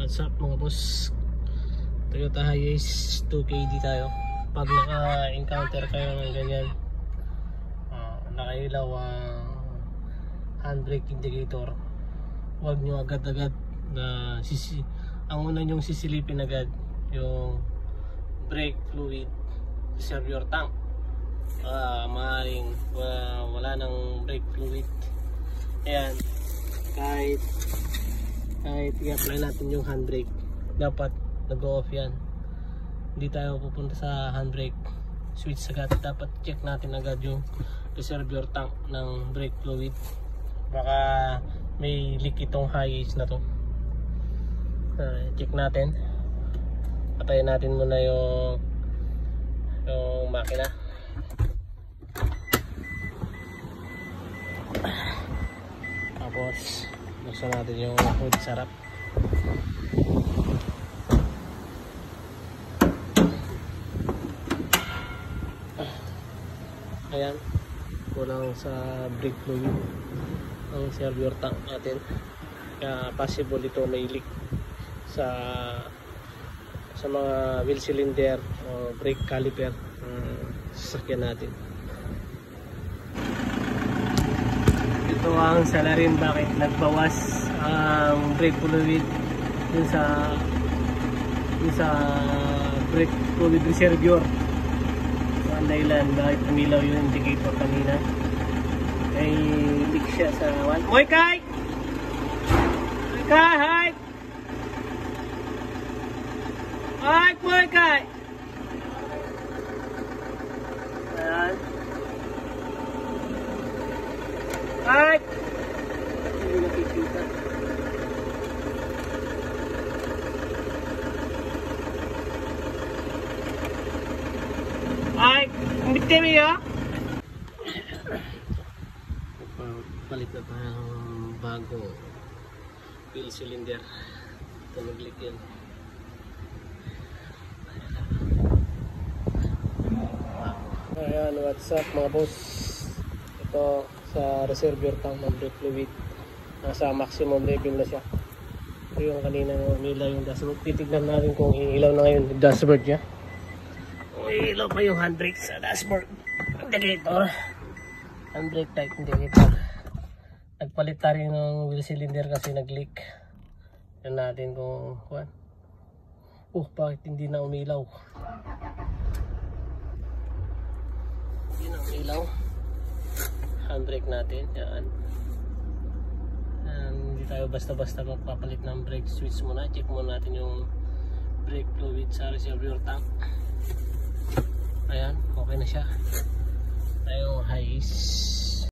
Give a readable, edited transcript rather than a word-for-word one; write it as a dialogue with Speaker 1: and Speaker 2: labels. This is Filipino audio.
Speaker 1: What's up mga boss? Toyota Hiace 2KD tayo. Pag naka-encounter kayo ng ganyan, nakailaw ang handbrake indicator, huwag nyo agad-agad na ang una nyong sisilipin agad yung brake fluid reservoir tank. Maaaring wala nang brake fluid. Ayan, kahit i-apply natin yung handbrake, dapat nag-off yan. Hindi tayo pupunta sa handbrake switch agad. Dapat check natin agad yung reservoir tank ng brake fluid. Baka may leak itong Hiace na to. Check natin. Patayin natin muna yung makina. Tapos buksan natin yung hood sarap. Ayan, kulang sa brake fluid ang reservoir tank natin, kaya possible ito may leak sa mga wheel cylinder o brake caliper sasakyan natin. Ito ang salarin bakit nagbawas ang brake fluid dun sa brake fluid reservoir. Ang dahilan bakit umilaw yung indicator kanina, ay leak siya sa one. Moy Kai! Hi! Hi, Moy Kai! Ayan. Hi! Hindi nakikita. Ay, hindi kami ya. Palit na tayong bago wheel cylinder. Ito nag-leak yan. Ayan, what's up mga boss? Ito sa reservoir tank ng brake fluid, nasa maximum level na siya. Ito yung kanina umilaw yung dashboard. Titignan natin kung iilaw na ngayon yung dashboard niya. Ilaw pa yung handbrake sa dashboard indicator, handbrake type indicator. Nagpalit tayo ng wheel cylinder kasi nag-leak. Yan natin kung bakit hindi na umilaw. Hindi na umilaw handbrake natin. Yan. Hindi tayo basta-basta magpapalit ng brake switch muna. Check muna natin yung brake fluid sa reservoir tank. Ayan, okay na siya. Tayong Hiace